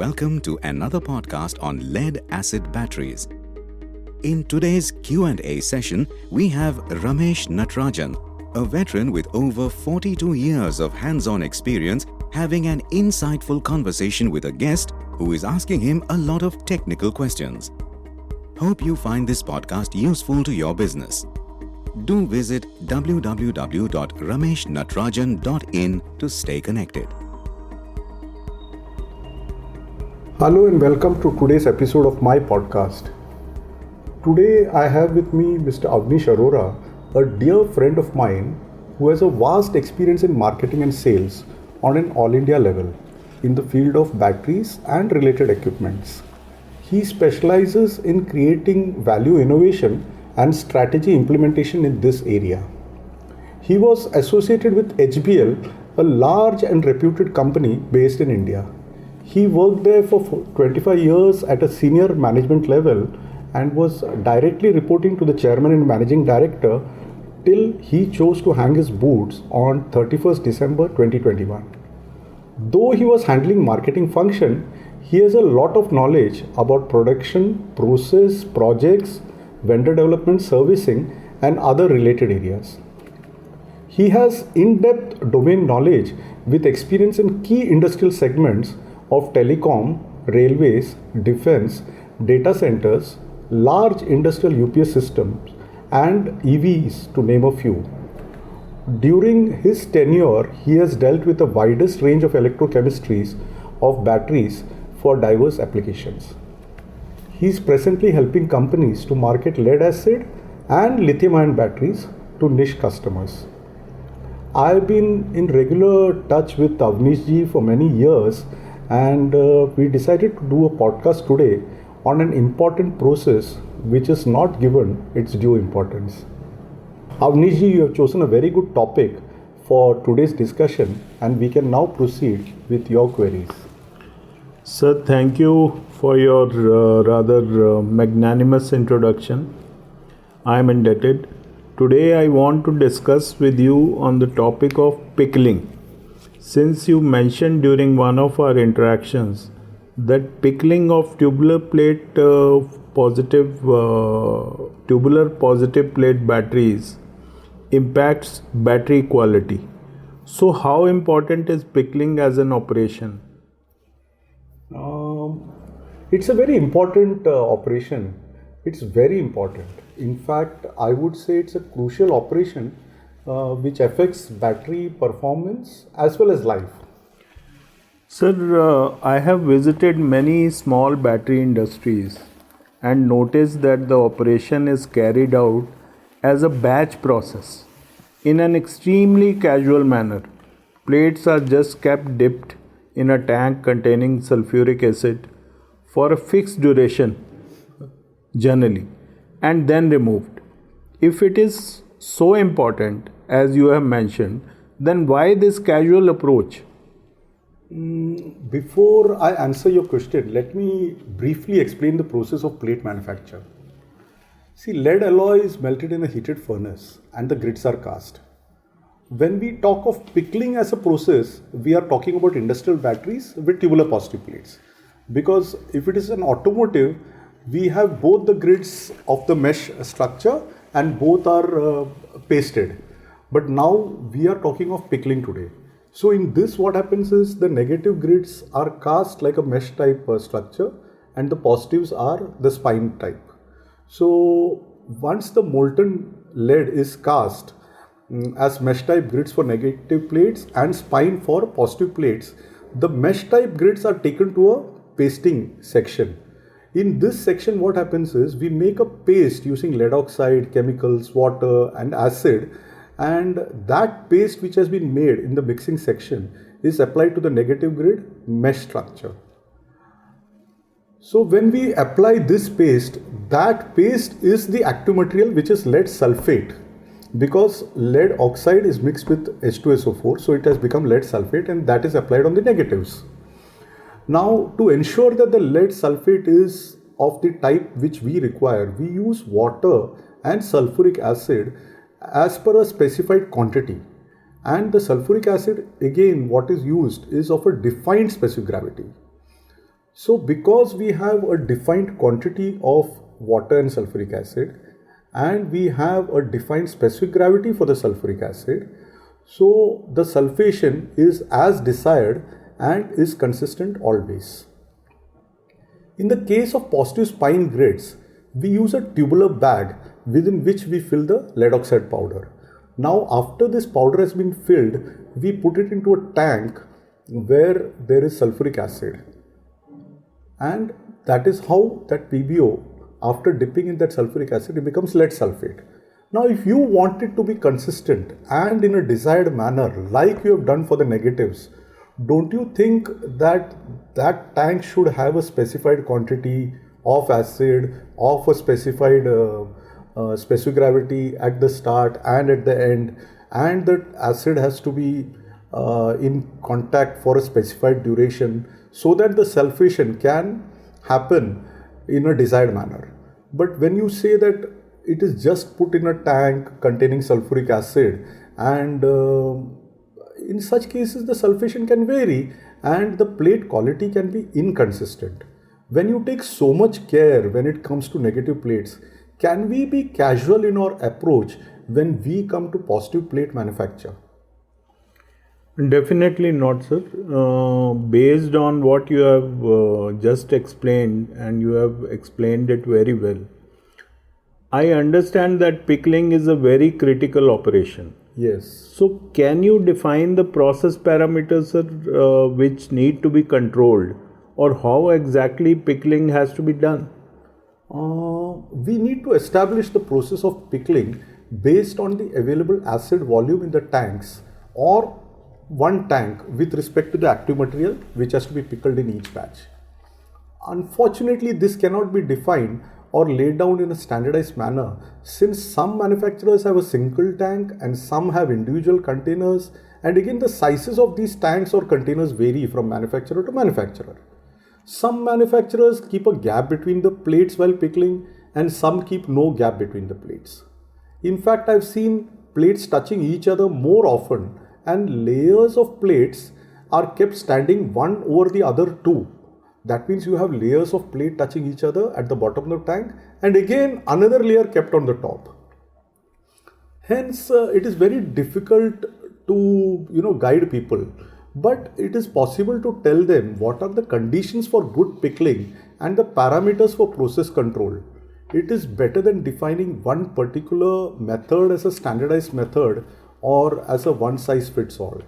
welcome to another podcast on lead-acid batteries. In today's Q&A session, we have Ramesh Natarajan, a veteran with over 42 years of hands-on experience, having an insightful conversation with a guest who is asking him a lot of technical questions. Hope you find this podcast useful to your business. Do visit www.rameshnatarajan.in to stay connected. Hello and welcome to today's episode of my podcast. Today I have with me Mr. Avnish Arora, a dear friend of mine who has a vast experience in marketing and sales on an all India level in the field of batteries and related equipments. He specializes in creating value innovation and strategy implementation in this area. He was associated with HBL, a large and reputed company based in India. He worked there for 25 years at a senior management level and was directly reporting to the chairman and managing director till he chose to hang his boots on 31st December 2021. Though he was handling marketing function, he has a lot of knowledge about production, process, projects, vendor development, servicing, and other related areas. He has in-depth domain knowledge with experience in key industrial segments of telecom, railways, defense, data centers, large industrial UPS systems, and EVs, to name a few. During his tenure, he has dealt with the widest range of electrochemistries of batteries for diverse applications. He is presently helping companies to market lead-acid and lithium-ion batteries to niche customers. I've been in regular touch with Avnish ji for many years, and we decided to do a podcast today on an important process which is not given its due importance. Avnish ji, you have chosen a very good topic for today's discussion, and we can now proceed with your queries. Sir, thank you for your rather magnanimous introduction. I am indebted. Today I want to discuss with you on the topic of pickling. Since you mentioned during one of our interactions that pickling of tubular positive plate batteries impacts battery quality. So how important is pickling as an operation? It's a very important operation. It's very important. In fact, I would say it's a crucial operation which affects battery performance as well as life. Sir, I have visited many small battery industries and noticed that the operation is carried out as a batch process in an extremely casual manner. Plates are just kept dipped in a tank containing sulfuric acid for a fixed duration, generally, and then removed. If it is so important as you have mentioned, then why this casual approach? Before I answer your question, let me briefly explain the process of plate manufacture. See, lead alloy is melted in a heated furnace and the grids are cast. When we talk of pickling as a process, we are talking about industrial batteries with tubular positive plates. Because if it is an automotive, we have both the grids of the mesh structure and both are pasted. But now we are talking of pickling today. So in this, what happens is the negative grids are cast like a mesh type structure and the positives are the spine type. So once the molten lead is cast as mesh type grids for negative plates and spine for positive plates, the mesh type grids are taken to a pasting section. In this section, what happens is we make a paste using lead oxide, chemicals, water and acid, and that paste which has been made in the mixing section is applied to the negative grid mesh structure. So when we apply this paste, that paste is the active material which is lead sulfate, because lead oxide is mixed with H2SO4, so it has become lead sulfate, and that is applied on the negatives. Now, to ensure that the lead sulfate is of the type which we require, we use water and sulfuric acid as per a specified quantity. And the sulfuric acid, again, what is used is of a defined specific gravity. So because we have a defined quantity of water and sulfuric acid, and we have a defined specific gravity for the sulfuric acid, so the sulfation is as desired and is consistent always. In the case of positive spine grids, we use a tubular bag within which we fill the lead oxide powder. Now after this powder has been filled, we put it into a tank where there is sulfuric acid. And that is how that PBO, after dipping in that sulfuric acid, it becomes lead sulfate. Now if you want it to be consistent and in a desired manner, like you have done for the negatives, don't you think that that tank should have a specified quantity of acid, of a specified specific gravity at the start and at the end, and that acid has to be in contact for a specified duration so that the sulfation can happen in a desired manner? But when you say that it is just put in a tank containing sulfuric acid, and in such cases the sulfation can vary and the plate quality can be inconsistent. When you take so much care when it comes to negative plates, can we be casual in our approach when we come to positive plate manufacture? Definitely not, sir. Based on what you have just explained, and you have explained it very well, I understand that pickling is a very critical operation. Yes. So, can you define the process parameters, sir, which need to be controlled, or how exactly pickling has to be done? We need to establish the process of pickling based on the available acid volume in the tanks, or one tank with respect to the active material which has to be pickled in each batch. Unfortunately, this cannot be defined or laid down in a standardized manner, since some manufacturers have a single tank and some have individual containers, and again the sizes of these tanks or containers vary from manufacturer to manufacturer. Some manufacturers keep a gap between the plates while pickling, and some keep no gap between the plates. In fact, I've seen plates touching each other more often, and layers of plates are kept standing one over the other two. That means you have layers of plate touching each other at the bottom of the tank, and again another layer kept on the top. Hence, it is very difficult to guide people, but it is possible to tell them what are the conditions for good pickling and the parameters for process control. It is better than defining one particular method as a standardized method or as a one size fits all.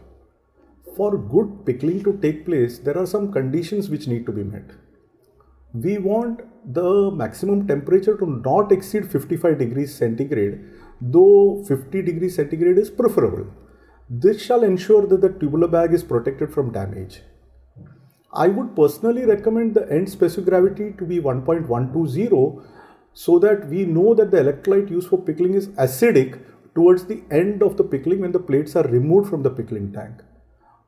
For good pickling to take place, there are some conditions which need to be met. We want the maximum temperature to not exceed 55 degrees centigrade, though 50 degrees centigrade is preferable. This shall ensure that the tubular bag is protected from damage. I would personally recommend the end specific gravity to be 1.120, so that we know that the electrolyte used for pickling is acidic towards the end of the pickling when the plates are removed from the pickling tank.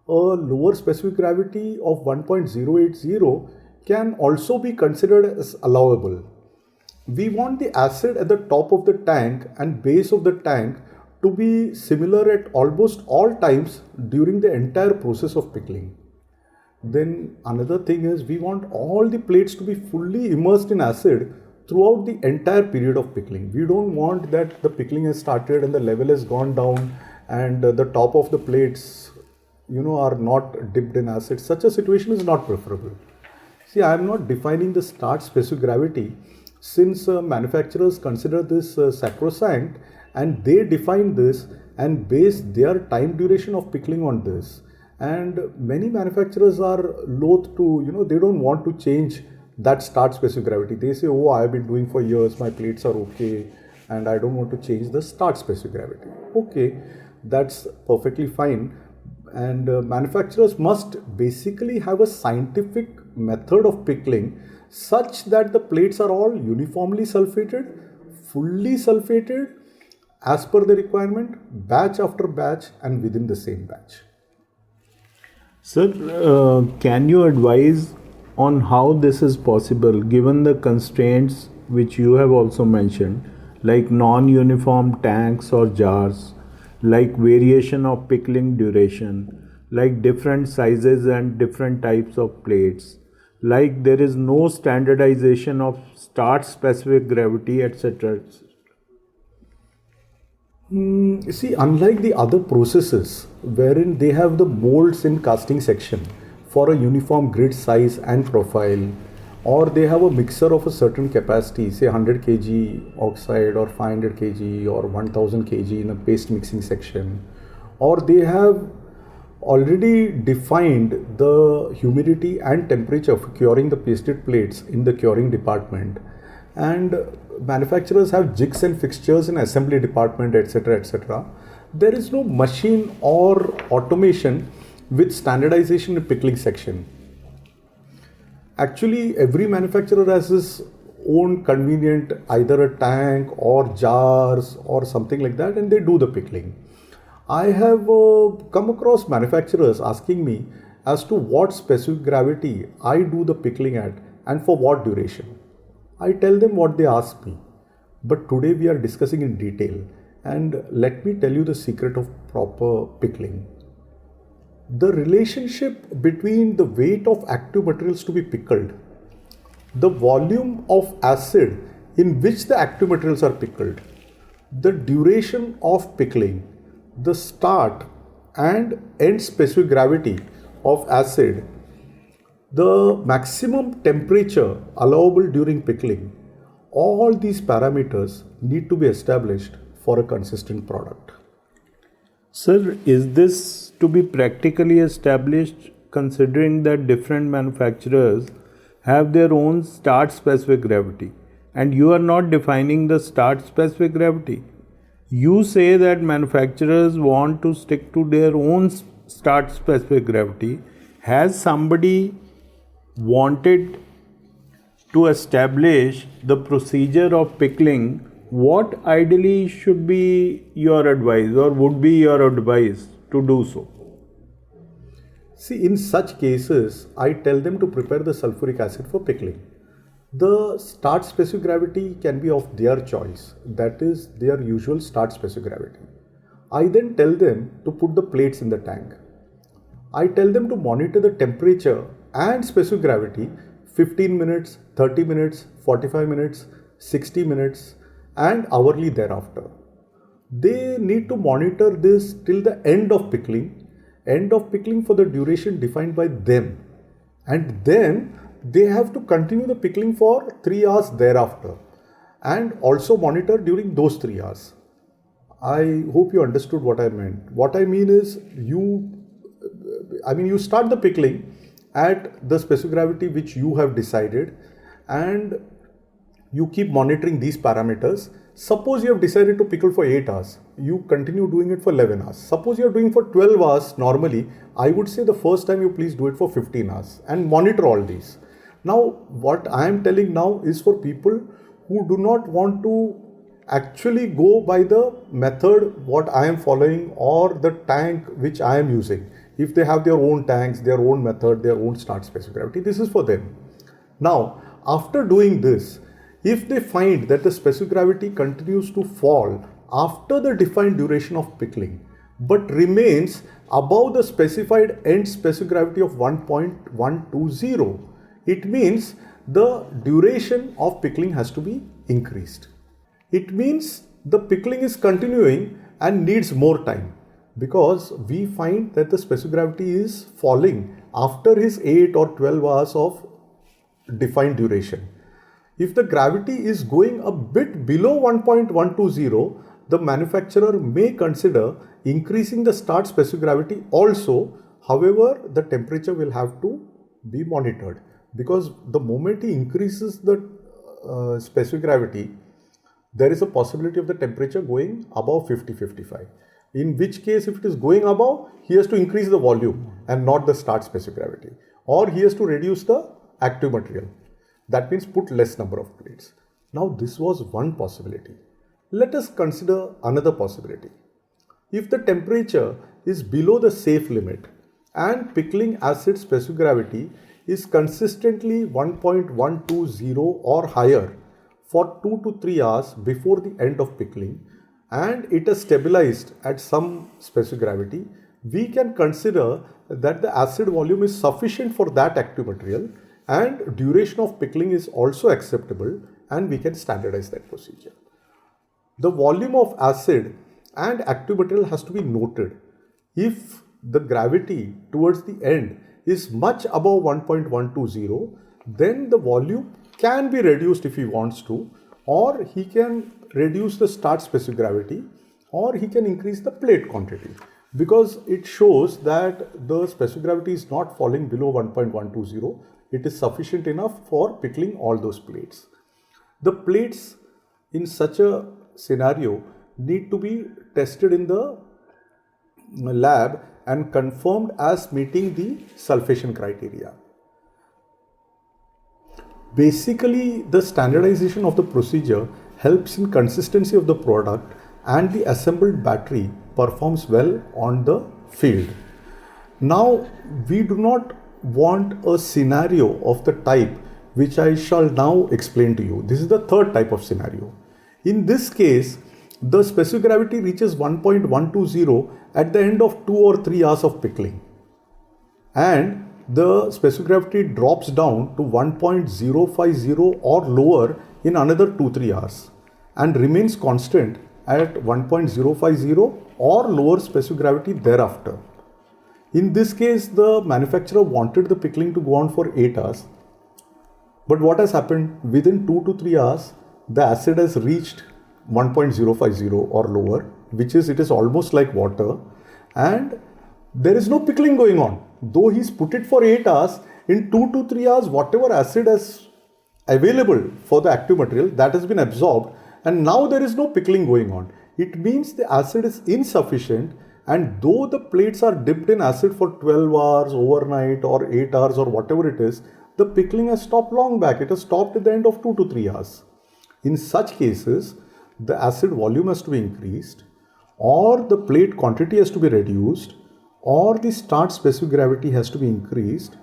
A lower specific gravity of 1.080 can also be considered as allowable. We want the acid at the top of the tank and base of the tank to be similar at almost all times during the entire process of pickling. Then another thing is, we want all the plates to be fully immersed in acid throughout the entire period of pickling. We don't want that the pickling has started and the level has gone down and the top of the plates are not dipped in acid. Such a situation is not preferable. See, I am not defining the start specific gravity, since manufacturers consider this sacrosanct, and they define this and base their time duration of pickling on this. And many manufacturers are loath to, they don't want to change that start specific gravity. They say, oh, I have been doing for years, my plates are okay, and I don't want to change the start specific gravity. Okay, that's perfectly fine. And manufacturers must basically have a scientific method of pickling such that the plates are all uniformly sulfated, fully sulfated, as per the requirement, batch after batch and within the same batch. Sir, can you advise on how this is possible given the constraints which you have also mentioned, like non-uniform tanks or jars, like variation of pickling duration, like different sizes and different types of plates, like there is no standardization of start specific gravity, etc. See, unlike the other processes wherein they have the molds in casting section for a uniform grid size and profile, or they have a mixer of a certain capacity, say 100 kg oxide or 500 kg or 1000 kg in a paste mixing section, or they have already defined the humidity and temperature for curing the pasted plates in the curing department, and manufacturers have jigs and fixtures in assembly department, etc., etc. There is no machine or automation with standardization in pickling section. Actually, every manufacturer has his own convenient either a tank or jars or something like that, and they do the pickling. I have come across manufacturers asking me as to what specific gravity I do the pickling at and for what duration. I tell them what they ask me. But today we are discussing in detail, and let me tell you the secret of proper pickling. The relationship between the weight of active materials to be pickled, the volume of acid in which the active materials are pickled, the duration of pickling, the start and end specific gravity of acid, the maximum temperature allowable during pickling, all these parameters need to be established for a consistent product. Sir, is this to be practically established considering that different manufacturers have their own start specific gravity and you are not defining the start specific gravity? You say that manufacturers want to stick to their own start specific gravity. Has somebody wanted to establish the procedure of pickling? What ideally should be your advice or would be your advice to do so? See, in such cases, I tell them to prepare the sulfuric acid for pickling. The start specific gravity can be of their choice, that is their usual start specific gravity. I then tell them to put the plates in the tank. I tell them to monitor the temperature and specific gravity 15 minutes, 30 minutes, 45 minutes, 60 minutes and hourly thereafter. They need to monitor this till the end of pickling for the duration defined by them, and then they have to continue the pickling for 3 hours thereafter and also monitor during those 3 hours. I hope you understood what I meant. What I mean is you start the pickling at the specific gravity which you have decided and you keep monitoring these parameters. Suppose you have decided to pickle for 8 hours, you continue doing it for 11 hours. Suppose you are doing for 12 hours normally, I would say the first time you please do it for 15 hours and monitor all these. Now, what I am telling now is for people who do not want to actually go by the method what I am following or the tank which I am using. If they have their own tanks, their own method, their own start specific gravity, this is for them. Now, after doing this, if they find that the specific gravity continues to fall after the defined duration of pickling, but remains above the specified end specific gravity of 1.120, it means the duration of pickling has to be increased. It means the pickling is continuing and needs more time, because we find that the specific gravity is falling after his 8 or 12 hours of defined duration. If the gravity is going a bit below 1.120, the manufacturer may consider increasing the start specific gravity also. However, the temperature will have to be monitored, because the moment he increases the specific gravity, there is a possibility of the temperature going above 50-55. In which case, if it is going above, he has to increase the volume and not the start specific gravity, or he has to reduce the active material. That means put less number of plates. Now, this was one possibility. Let us consider another possibility. If the temperature is below the safe limit and pickling acid specific gravity is consistently 1.120 or higher for 2 to 3 hours before the end of pickling, and it is stabilized at some specific gravity, we can consider that the acid volume is sufficient for that active material, and duration of pickling is also acceptable, and we can standardize that procedure. The volume of acid and active material has to be noted. If the gravity towards the end is much above 1.120, then the volume can be reduced if he wants to, or he can reduce the start specific gravity, or he can increase the plate quantity, because it shows that the specific gravity is not falling below 1.120. It is sufficient enough for pickling all those plates. The plates in such a scenario need to be tested in the lab and confirmed as meeting the sulfation criteria. Basically, the standardization of the procedure helps in consistency of the product, and the assembled battery performs well on the field. Now, we do not want a scenario of the type which I shall now explain to you. This is the third type of scenario. In this case, the specific gravity reaches 1.120 at the end of 2 or 3 hours of pickling, and the specific gravity drops down to 1.050 or lower in another 2-3 hours and remains constant at 1.050 or lower specific gravity thereafter. In this case, the manufacturer wanted the pickling to go on for 8 hours, but what has happened? Within 2 to 3 hours, the acid has reached 1.050 or lower, which is, it is almost like water, and there is no pickling going on. Though he's put it for 8 hours, in 2 to 3 hours, whatever acid is available for the active material, that has been absorbed, and now there is no pickling going on. It means the acid is insufficient, and though the plates are dipped in acid for 12 hours, overnight, or 8 hours, or whatever it is, the pickling has stopped long back. It has stopped at the end of 2 to 3 hours. In such cases, the acid volume has to be increased, or the plate quantity has to be reduced, or the start specific gravity has to be increased.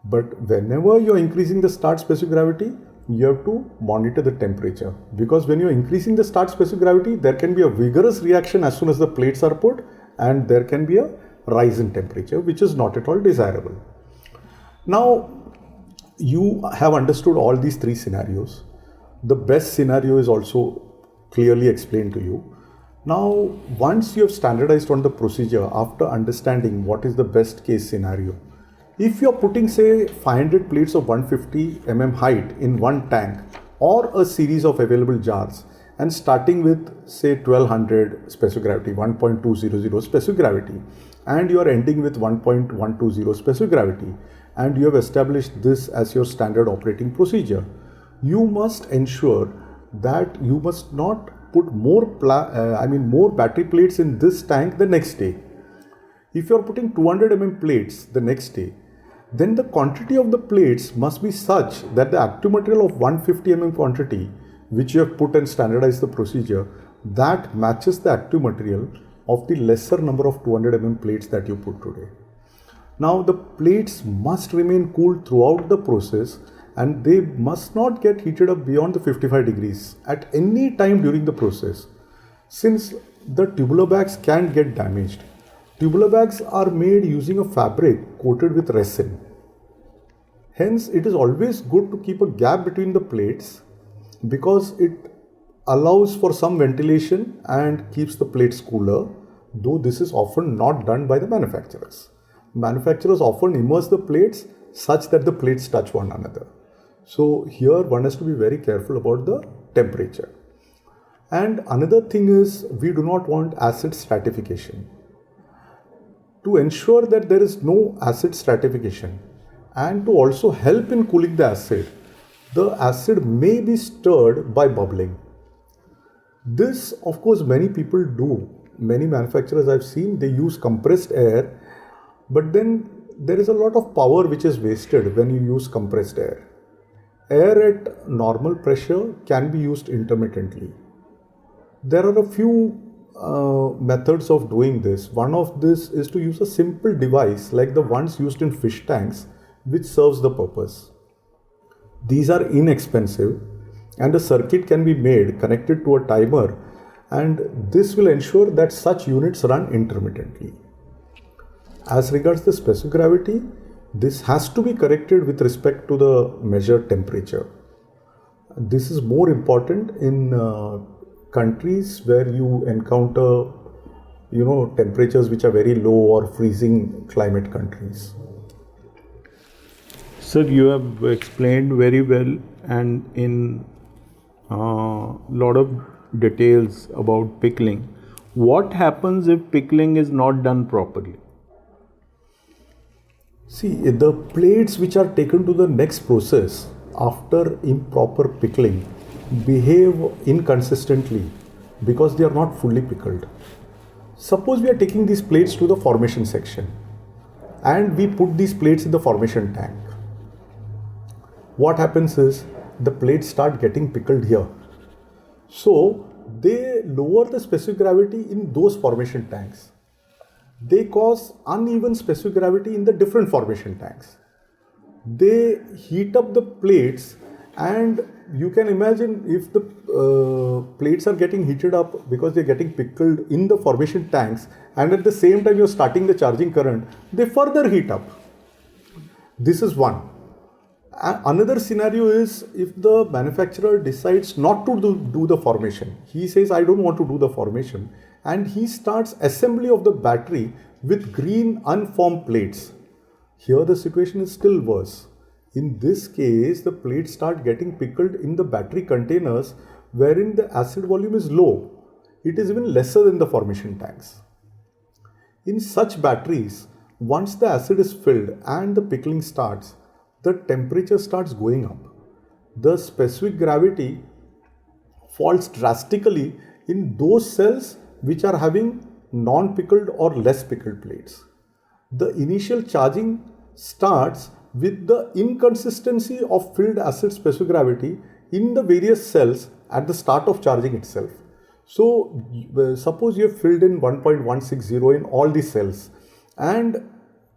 But whenever you are increasing the start specific gravity, you have to monitor the temperature, because when you are increasing the start specific gravity, there can be a vigorous reaction as soon as the plates are put, and there can be a rise in temperature, which is not at all desirable. Now, you have understood all these three scenarios. The best scenario is also clearly explained to you. Now, once you have standardized on the procedure, after understanding what is the best case scenario, if you are putting say 500 plates of 150 mm height in one tank or a series of available jars, and starting with say 1200 specific gravity, 1.200 specific gravity, and you are ending with 1.120 specific gravity, and you have established this as your standard operating procedure, you must ensure that you must not put more battery plates in this tank the next day. If you are putting 200 mm plates the next day, then the quantity of the plates must be such that the active material of 150 mm quantity, which you have put and standardized the procedure, that matches the active material of the lesser number of 200 mm plates that you put today. Now, the plates must remain cool throughout the process, and they must not get heated up beyond the 55 degrees at any time during the process, since the tubular bags can get damaged. Tubular bags are made using a fabric coated with resin. Hence, it is always good to keep a gap between the plates, because it allows for some ventilation and keeps the plates cooler, though this is often not done by the manufacturers. Manufacturers often immerse the plates such that the plates touch one another. So here one has to be very careful about the temperature. And another thing is, we do not want acid stratification. To ensure that there is no acid stratification, and to also help in cooling the acid may be stirred by bubbling. This, of course, many people do. Many manufacturers I've seen, they use compressed air, but then there is a lot of power which is wasted when you use compressed air. Air at normal pressure can be used intermittently. There are a few methods of doing this. One of this is to use a simple device like the ones used in fish tanks, which serves the purpose. These are inexpensive, and a circuit can be made connected to a timer, and this will ensure that such units run intermittently. As regards the specific gravity, This has to be corrected with respect to the measured temperature. This is more important in countries where you encounter temperatures which are very low or freezing climate countries. Sir, you have explained very well and in a lot of details about pickling. What happens if pickling is not done properly? See, the plates which are taken to the next process after improper pickling behave inconsistently because they are not fully pickled. Suppose we are taking these plates to the formation section and we put these plates in the formation tank. What happens is the plates start getting pickled here. So they lower the specific gravity in those formation tanks. They cause uneven specific gravity in the different formation tanks. They heat up the plates, and you can imagine if the plates are getting heated up because they're getting pickled in the formation tanks, and at the same time you're starting the charging current, they further heat up. This is one. Another scenario is if the manufacturer decides not to do the formation. He says, I don't want to do the formation, and he starts assembly of the battery with green unformed plates. Here the situation is still worse. In this case, the plates start getting pickled in the battery containers wherein the acid volume is low. It is even lesser than the formation tanks. In such batteries, once the acid is filled and the pickling starts, the temperature starts going up. The specific gravity falls drastically in those cells which are having non-pickled or less pickled plates. The initial charging starts with the inconsistency of filled acid specific gravity in the various cells at the start of charging itself. So suppose you have filled in 1.160 in all the cells, and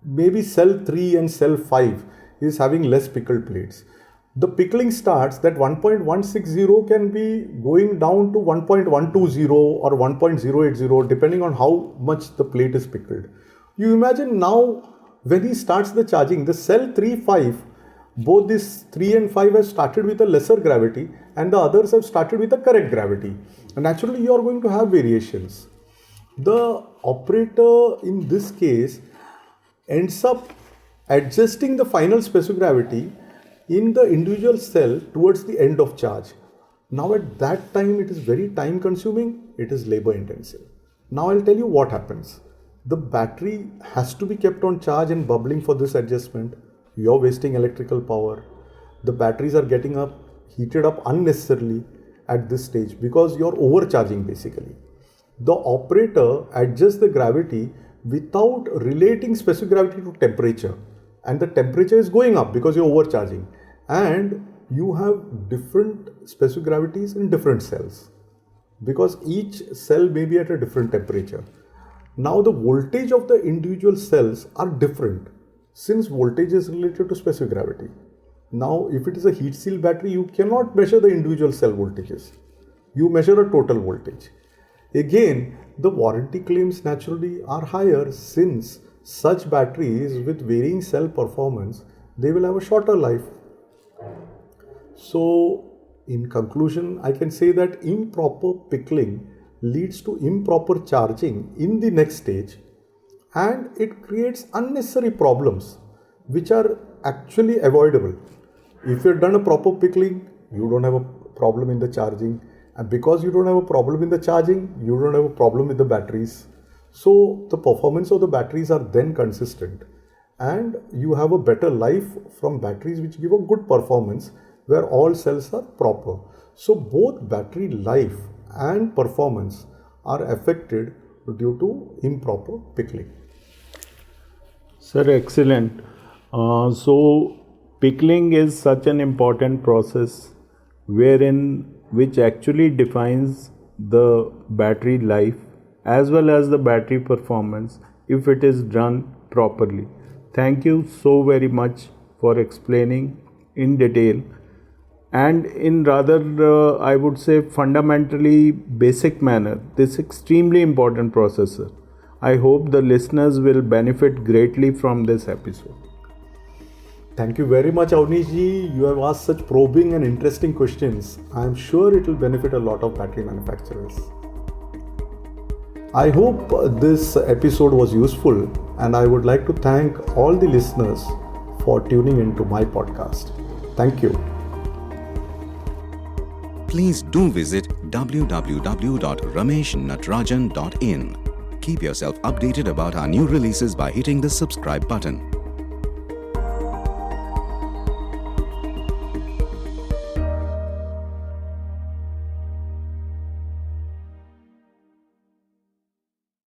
maybe cell 3 and cell 5 is having less pickled plates. The pickling starts that 1.160 can be going down to 1.120 or 1.080 depending on how much the plate is pickled. You imagine now when he starts the charging, the cell 3, 5, both this 3 and 5 have started with a lesser gravity and the others have started with a correct gravity. And naturally you are going to have variations. The operator in this case ends up adjusting the final specific gravity in the individual cell towards the end of charge. Now at that time it is very time consuming, it is labor intensive. Now I'll tell you what happens. The battery has to be kept on charge and bubbling for this adjustment. You're wasting electrical power. The batteries are getting heated up unnecessarily at this stage because you're overcharging basically. The operator adjusts the gravity without relating specific gravity to temperature. And the temperature is going up because you're overcharging, and you have different specific gravities in different cells because each cell may be at a different temperature. Now the voltage of the individual cells are different since voltage is related to specific gravity. Now if it is a heat seal battery, you cannot measure the individual cell voltages. You measure a total voltage. Again, the warranty claims naturally are higher since such batteries with varying cell performance, they will have a shorter life. So in conclusion, I can say that improper pickling leads to improper charging in the next stage, and it creates unnecessary problems which are actually avoidable. If you have done a proper pickling, you don't have a problem in the charging, and because you don't have a problem in the charging, you don't have a problem with the batteries. So the performance of the batteries are then consistent, and you have a better life from batteries which give a good performance where all cells are proper. So both battery life and performance are affected due to improper pickling. Sir, excellent. So pickling is such an important process which actually defines the battery life as well as the battery performance if it is done properly. Thank you so very much for explaining in detail and in rather I would say fundamentally basic manner this extremely important process, sir. I hope the listeners will benefit greatly from this episode. Thank you very much, Avnish ji. You have asked such probing and interesting questions. I am sure it will benefit a lot of battery manufacturers. I hope this episode was useful, and I would like to thank all the listeners for tuning into my podcast. Thank you. Please do visit www.rameshnatrajan.in. Keep yourself updated about our new releases by hitting the subscribe button.